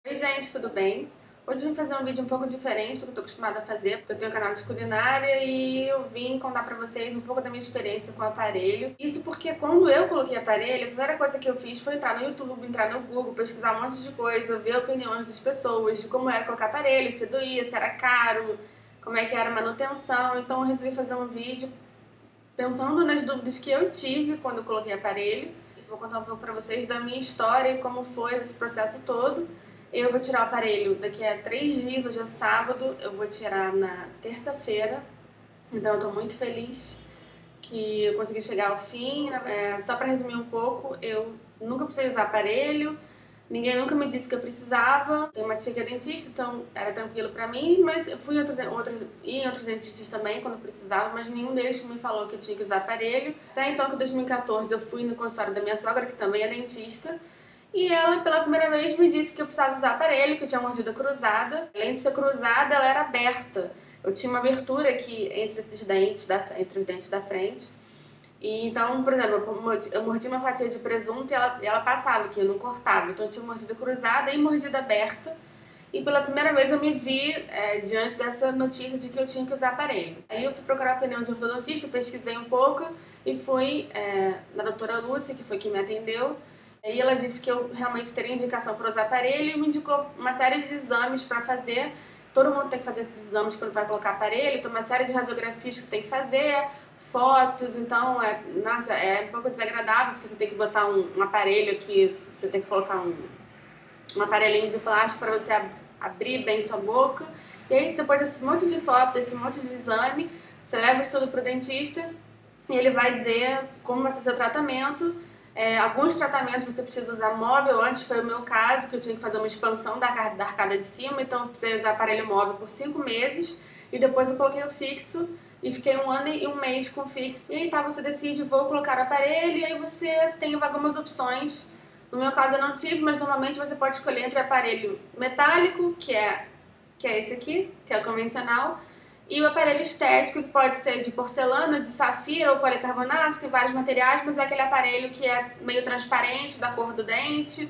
Oi gente, tudo bem? Hoje eu vim fazer um vídeo um pouco diferente do que eu tô acostumada a fazer, porque eu tenho um canal de culinária e eu vim contar pra vocês um pouco da minha experiência com o aparelho. Isso porque quando eu coloquei aparelho, a primeira coisa que eu fiz foi entrar no YouTube, entrar no Google, pesquisar um monte de coisa, ver opiniões das pessoas, de como era colocar aparelho, se doía, se era caro, como é que era a manutenção. Então eu resolvi fazer um vídeo pensando nas dúvidas que eu tive quando eu coloquei aparelho. Vou contar um pouco pra vocês da minha história e como foi esse processo todo. Eu vou tirar o aparelho daqui a 3 dias, hoje é sábado, eu vou tirar na terça-feira. Então eu tô muito feliz que eu consegui chegar ao fim. Só pra resumir um pouco, eu nunca precisei usar aparelho, ninguém nunca me disse que eu precisava. Tenho uma tia que é dentista, então era tranquilo pra mim, mas eu fui em outros dentistas também quando precisava, mas nenhum deles me falou que eu tinha que usar aparelho. Até então, que em 2014 eu fui no consultório da minha sogra, que também é dentista, e ela, pela primeira vez, me disse que eu precisava usar aparelho, que eu tinha mordida cruzada. Além de ser cruzada, ela era aberta. Eu tinha uma abertura aqui entre os dentes da frente. E então, por exemplo, eu mordi uma fatia de presunto e ela passava aqui, eu não cortava. Então eu tinha mordida cruzada e mordida aberta. E pela primeira vez eu me vi diante dessa notícia de que eu tinha que usar aparelho. Aí eu fui procurar a opinião de ortodontista, pesquisei um pouco e fui na doutora Lúcia, que foi quem me atendeu. E ela disse que eu realmente teria indicação para usar aparelho e me indicou uma série de exames para fazer. Todo mundo tem que fazer esses exames quando vai colocar aparelho, tem uma série de radiografias que tem que fazer, fotos, então nossa, é um pouco desagradável porque você tem que botar um aparelho aqui, você tem que colocar um aparelhinho de plástico para você abrir bem sua boca. E aí depois desse monte de foto, desse monte de exame, você leva isso tudo pro dentista e ele vai dizer como vai ser seu tratamento. Alguns tratamentos você precisa usar móvel, antes foi o meu caso, que eu tinha que fazer uma expansão da arcada de cima, então eu precisei usar aparelho móvel por 5 meses, e depois eu coloquei o fixo, e fiquei 1 ano e 1 mês com o fixo. E aí tá, você decide, vou colocar o aparelho, e aí você tem algumas opções. No meu caso eu não tive, mas normalmente você pode escolher entre o aparelho metálico, que é esse aqui, que é o convencional, e o aparelho estético, que pode ser de porcelana, de safira ou policarbonato, tem vários materiais, mas é aquele aparelho que é meio transparente, da cor do dente,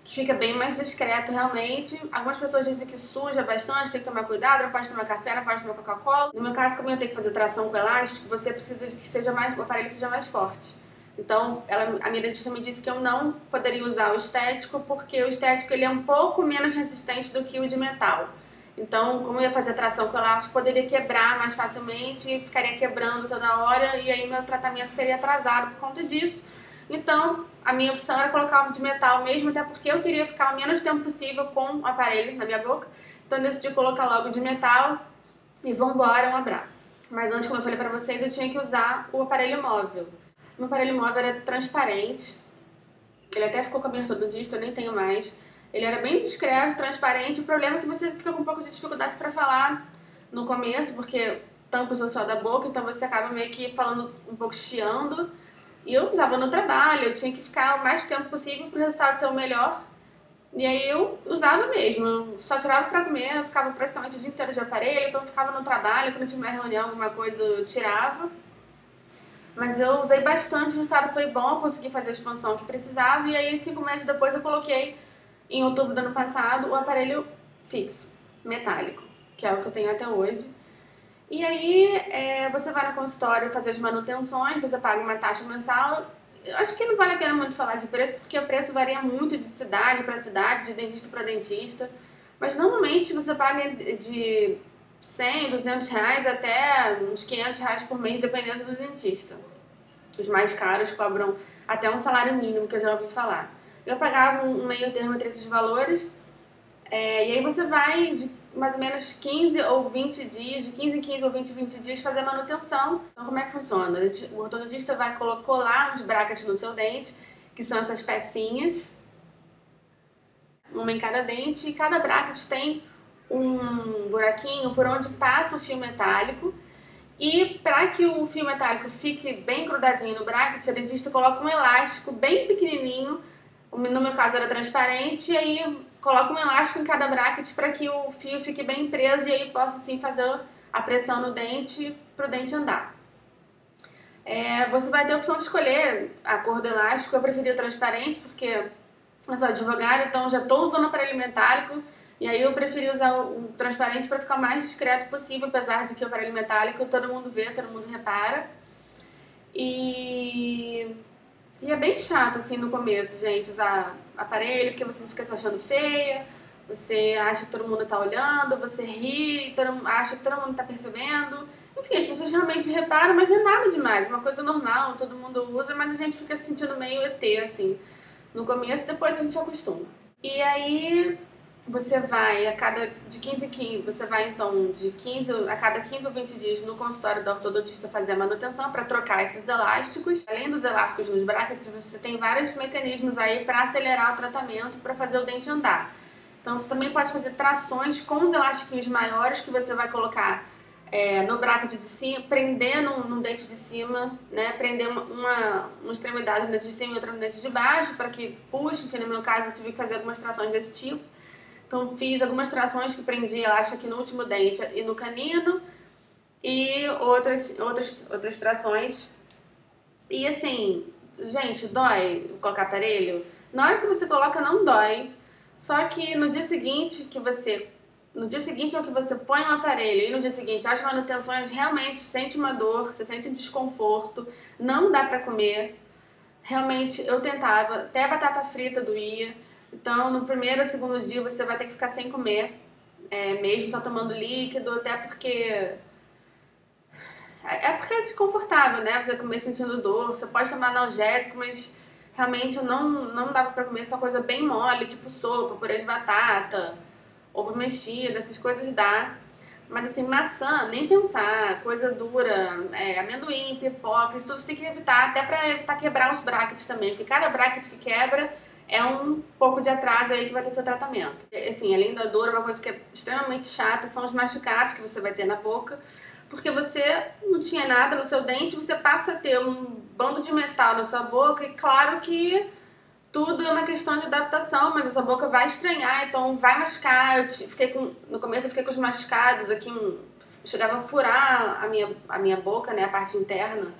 que fica bem mais discreto realmente. Algumas pessoas dizem que suja bastante, tem que tomar cuidado, não pode tomar café, não pode tomar Coca-Cola. No meu caso, como eu tenho que fazer tração com elástico, você precisa de que o aparelho seja mais forte. Então, a minha dentista me disse que eu não poderia usar o estético, porque o estético ele é um pouco menos resistente do que o de metal. Então, como eu ia fazer tração com elástico, poderia quebrar mais facilmente e ficaria quebrando toda hora, e aí meu tratamento seria atrasado por conta disso. Então, a minha opção era colocar o de metal mesmo, até porque eu queria ficar o menos tempo possível com o aparelho na minha boca. Então, eu decidi colocar logo de metal e vambora, um abraço. Mas antes, como eu falei pra vocês, eu tinha que usar o aparelho móvel. Meu aparelho móvel era transparente, ele até ficou com a minha ortodontista, eu nem tenho mais. Ele era bem discreto, transparente. O problema é que você fica com um pouco de dificuldade para falar no começo, porque tampa o seu céu da boca, então você acaba meio que falando um pouco chiando. E eu usava no trabalho, eu tinha que ficar o mais tempo possível para o resultado ser o melhor. E aí eu usava mesmo, eu só tirava para comer, eu ficava praticamente o dia inteiro de aparelho, então eu ficava no trabalho, quando tinha uma reunião, alguma coisa, eu tirava. Mas eu usei bastante, o resultado foi bom, eu consegui fazer a expansão que precisava, e aí 5 meses depois eu coloquei, em outubro do ano passado, o aparelho fixo, metálico, que é o que eu tenho até hoje. E aí você vai no consultório fazer as manutenções, você paga uma taxa mensal. Eu acho que não vale a pena muito falar de preço, porque o preço varia muito de cidade para cidade, de dentista para dentista. Mas normalmente você paga de 100, 200 reais até uns 500 reais por mês, dependendo do dentista. Os mais caros cobram até um salário mínimo, que eu já ouvi falar. Eu pagava um meio termo entre esses valores, e aí você vai de mais ou menos 15 ou 20 dias, de 15 em 15 ou 20 em 20 dias fazer a manutenção. Então como é que funciona? O ortodontista vai colar uns brackets no seu dente, que são essas pecinhas, uma em cada dente, e cada bracket tem um buraquinho por onde passa o fio metálico. E para que o fio metálico fique bem grudadinho no bracket, a dentista coloca um elástico bem pequenininho, no meu caso era transparente, e aí coloca um elástico em cada bracket para que o fio fique bem preso e aí possa assim fazer a pressão no dente para o dente andar. Você vai ter a opção de escolher a cor do elástico. Eu preferi o transparente porque Eu sou advogada, então já estou usando aparelho metálico. E aí eu preferi usar o transparente para ficar o mais discreto possível, apesar de que o aparelho metálico todo mundo vê, todo mundo repara. E é bem chato, assim, no começo, gente, usar aparelho, porque você fica se achando feia, você acha que todo mundo tá olhando, você ri, acha que todo mundo tá percebendo. Enfim, as pessoas realmente reparam, mas não é nada demais, é uma coisa normal, todo mundo usa, mas a gente fica se sentindo meio ET, assim, no começo, depois a gente acostuma. E aí você vai de 15 em 15, você vai então a cada 15 ou 20 dias no consultório do ortodontista fazer a manutenção para trocar esses elásticos. Além dos elásticos nos brackets, você tem vários mecanismos aí para acelerar o tratamento, para fazer o dente andar. Então você também pode fazer trações com os elásticos maiores que você vai colocar no bracket de cima, prender no dente de cima, né? Prender uma extremidade no dente de cima e outra no dente de baixo para que puxe. Enfim, no meu caso eu tive que fazer algumas trações desse tipo. Então fiz algumas trações que prendi elástico aqui no último dente e no canino e outras trações. E assim, gente, dói colocar aparelho? Na hora que você coloca não dói, só que no dia seguinte é o que você põe o aparelho e no dia seguinte as manutenções realmente sente uma dor, você sente um desconforto, não dá pra comer. Realmente eu tentava, até a batata frita doía. Então, no primeiro ou segundo dia você vai ter que ficar sem comer, mesmo só tomando líquido, até porque é desconfortável, né? Você comer sentindo dor, você pode tomar analgésico, mas realmente eu não dava pra comer só coisa bem mole, tipo sopa, purê de batata, ovo mexido, essas coisas dá. Mas assim, maçã, nem pensar, coisa dura, amendoim, pipoca, isso tudo você tem que evitar, até pra evitar quebrar os brackets também, porque cada bracket que quebra é um pouco de atraso aí que vai ter seu tratamento. Assim, além da dor, uma coisa que é extremamente chata são os machucados que você vai ter na boca, porque você não tinha nada no seu dente, você passa a ter um bando de metal na sua boca e claro que tudo é uma questão de adaptação, mas a sua boca vai estranhar, então vai machucar. No começo eu fiquei com os machucados aqui, chegava a furar a minha boca, né, a parte interna.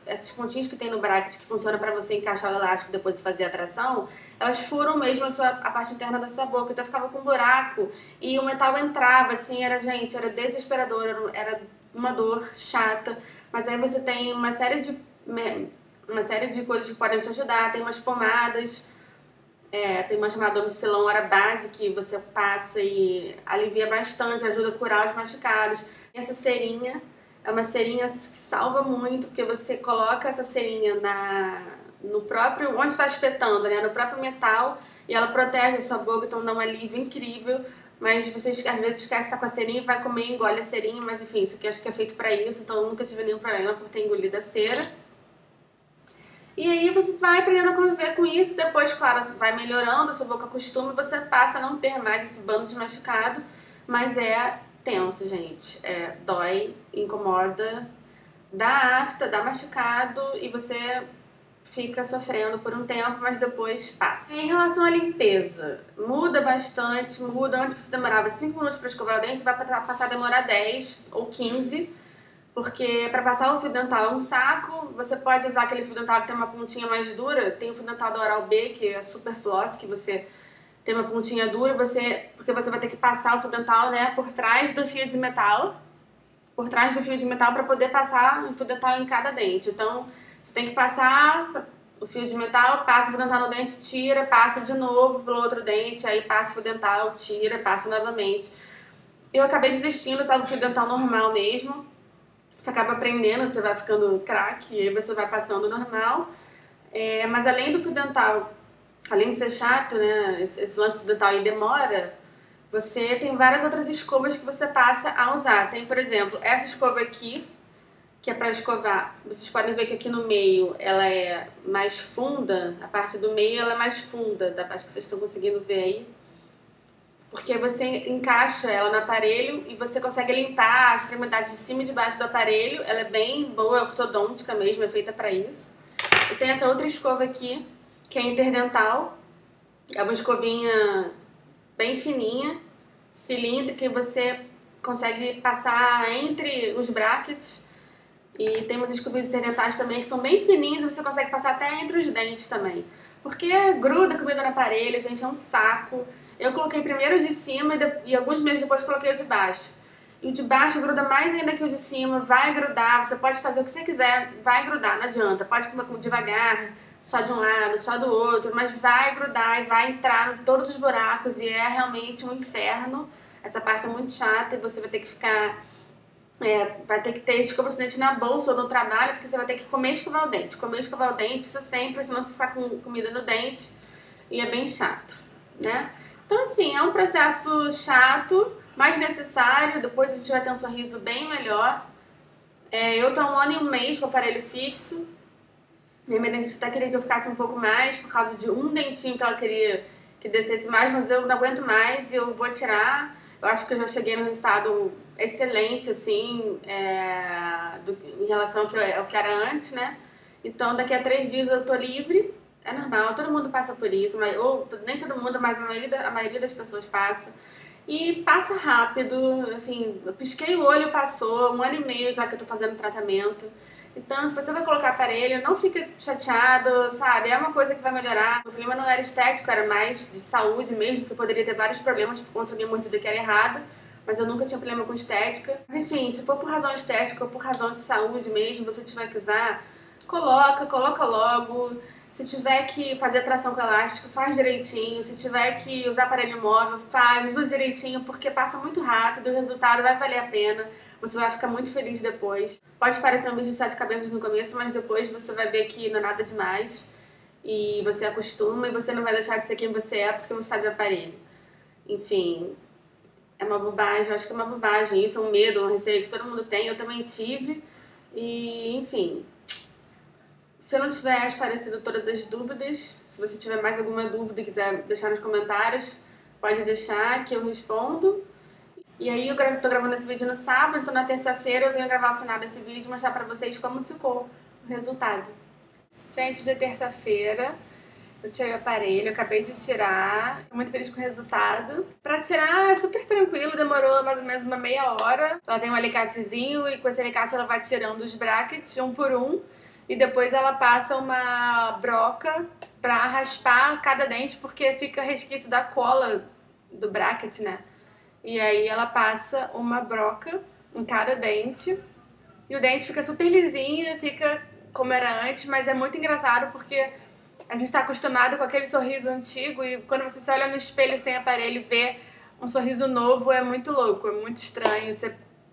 Esses pontinhos que tem no bracket que funciona para você encaixar o elástico depois de fazer a tração, elas furam mesmo a parte interna da sua boca, então ficava com um buraco e o metal entrava, assim, era desesperador, era uma dor chata, mas aí você tem uma série de coisas que podem te ajudar, tem umas pomadas, tem uma chamada Omicilon Hora Base que você passa e alivia bastante, ajuda a curar os machucados. Essa cerinha é uma cerinha que salva muito, porque você coloca essa cerinha no próprio, onde está espetando, né, no próprio metal, e ela protege a sua boca, então dá um alívio incrível. Mas você às vezes esquece de estar com a cerinha e vai comer e engole a cerinha, mas enfim, isso aqui acho que é feito pra isso, então eu nunca tive nenhum problema por ter engolido a cera. E aí você vai aprendendo a conviver com isso, depois, claro, vai melhorando, a sua boca acostuma e você passa a não ter mais esse bando de machucado, mas é tenso, gente. Dói, incomoda, dá afta, dá machucado e você fica sofrendo por um tempo, mas depois passa. Em relação à limpeza, muda bastante, Antes você demorava 5 minutos para escovar o dente, vai passar a demorar 10 ou 15. Porque para passar o fio dental é um saco, você pode usar aquele fio dental que tem uma pontinha mais dura, tem o fio dental da Oral-B, que é super floss, que você tem uma pontinha dura, porque você vai ter que passar o fio dental, né, por trás do fio de metal, para poder passar o fio dental em cada dente. Então, você tem que passar o fio de metal, passa o fio dental no dente, tira, passa de novo pelo outro dente, aí passa o fio dental, tira, passa novamente. Eu acabei desistindo, tá, do fio dental normal mesmo. Você acaba aprendendo, você vai ficando craque, e aí você vai passando normal. Mas além do fio dental, além de ser chato, né, esse lance do dental aí demora, você tem várias outras escovas que você passa a usar. Tem, por exemplo, essa escova aqui, que é para escovar. Vocês podem ver que aqui no meio ela é mais funda, a parte do meio ela é mais funda, acho que vocês estão conseguindo ver aí. Porque você encaixa ela no aparelho e você consegue limpar a extremidade de cima e de baixo do aparelho. Ela é bem boa, é ortodôntica mesmo, é feita para isso. E tem essa outra escova aqui, que é interdental. É uma escovinha bem fininha, cilíndrica, e você consegue passar entre os brackets. E tem umas escovinhas interdentais também que são bem fininhas e você consegue passar até entre os dentes também. Porque gruda comida no aparelho, gente, é um saco. Eu coloquei primeiro o de cima e alguns meses depois coloquei o de baixo. E o de baixo gruda mais ainda que o de cima, vai grudar, você pode fazer o que você quiser, vai grudar, não adianta. Pode comer devagar, só de um lado, só do outro, mas vai grudar e vai entrar em todos os buracos e é realmente um inferno. Essa parte é muito chata e você vai ter que ficar... vai ter que ter escova de dente na bolsa ou no trabalho, porque você vai ter que comer e escovar o dente. Comer e escovar o dente, isso sempre, senão você ficar com comida no dente e é bem chato, né? Então, assim, é um processo chato, mas necessário. Depois a gente vai ter um sorriso bem melhor. Eu tô há 1 ano e 1 mês com o aparelho fixo. Minha dentista até queria que eu ficasse um pouco mais, por causa de um dentinho que ela queria que descesse mais, mas eu não aguento mais e eu vou tirar. Eu acho que eu já cheguei num resultado excelente, assim, em relação ao que era antes, né? Então, daqui a 3 dias eu tô livre. É normal, todo mundo passa por isso, mas, ou nem todo mundo, mas a maioria das pessoas passa. E passa rápido, assim, eu pisquei o olho, passou 1 ano e meio já que eu tô fazendo tratamento. Então, se você vai colocar aparelho, não fica chateado, sabe? É uma coisa que vai melhorar. O problema não era estético, era mais de saúde mesmo, porque eu poderia ter vários problemas por conta da minha mordida que era errada. Mas eu nunca tinha problema com estética. Mas enfim, se for por razão estética ou por razão de saúde mesmo, você tiver que usar, coloca logo. Se tiver que fazer tração com elástico, faz direitinho. Se tiver que usar aparelho móvel, usa direitinho, porque passa muito rápido, o resultado vai valer a pena. Você vai ficar muito feliz depois. Pode parecer um bicho de 7 cabeças no começo, mas depois você vai ver que não é nada demais. E você acostuma e você não vai deixar de ser quem você é porque você está de aparelho. Enfim, é uma bobagem, eu acho que é uma bobagem. Isso é um medo, um receio que todo mundo tem, eu também tive. E, enfim... Se eu não tiver esclarecido todas as dúvidas, se você tiver mais alguma dúvida e quiser deixar nos comentários, pode deixar que eu respondo. E aí eu tô gravando esse vídeo no sábado, então na terça-feira eu venho gravar o final desse vídeo e mostrar pra vocês como ficou o resultado. Gente, de terça-feira eu tirei o aparelho, eu acabei de tirar, tô muito feliz com o resultado. Pra tirar é super tranquilo, demorou mais ou menos uma meia hora. Ela tem um alicatezinho e com esse alicate ela vai tirando os brackets um por um. E depois ela passa uma broca pra raspar cada dente, porque fica resquício da cola do bracket, né? E aí ela passa uma broca em cada dente. E o dente fica super lisinho, fica como era antes, mas é muito engraçado porque a gente tá acostumado com aquele sorriso antigo e quando você se olha no espelho sem aparelho e vê um sorriso novo é muito louco, é muito estranho.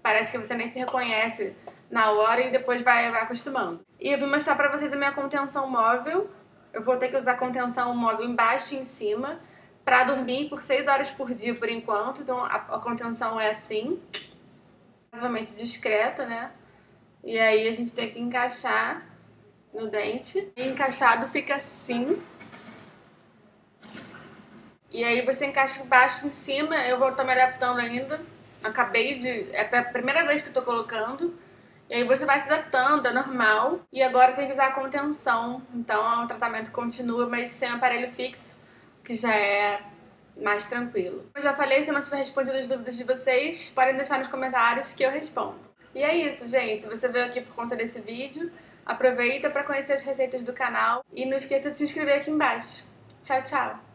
Parece que você nem se reconhece na hora e depois vai acostumando. E eu vim mostrar pra vocês a minha contenção móvel. Eu vou ter que usar contenção móvel embaixo e em cima pra dormir por 6 horas por dia por enquanto. Então a contenção é assim, razoavelmente discreto, né? E aí a gente tem que encaixar no dente. E encaixado fica assim. E aí você encaixa embaixo e em cima. Eu vou estar me adaptando ainda. É a primeira vez que eu tô colocando. E aí você vai se adaptando, é normal. E agora tem que usar a contenção. Então o tratamento continua, mas sem aparelho fixo, que já é mais tranquilo. Eu já falei, se eu não tiver respondido as dúvidas de vocês, podem deixar nos comentários que eu respondo. E é isso, gente. Se você veio aqui por conta desse vídeo, aproveita para conhecer as receitas do canal. E não esqueça de se inscrever aqui embaixo. Tchau, tchau!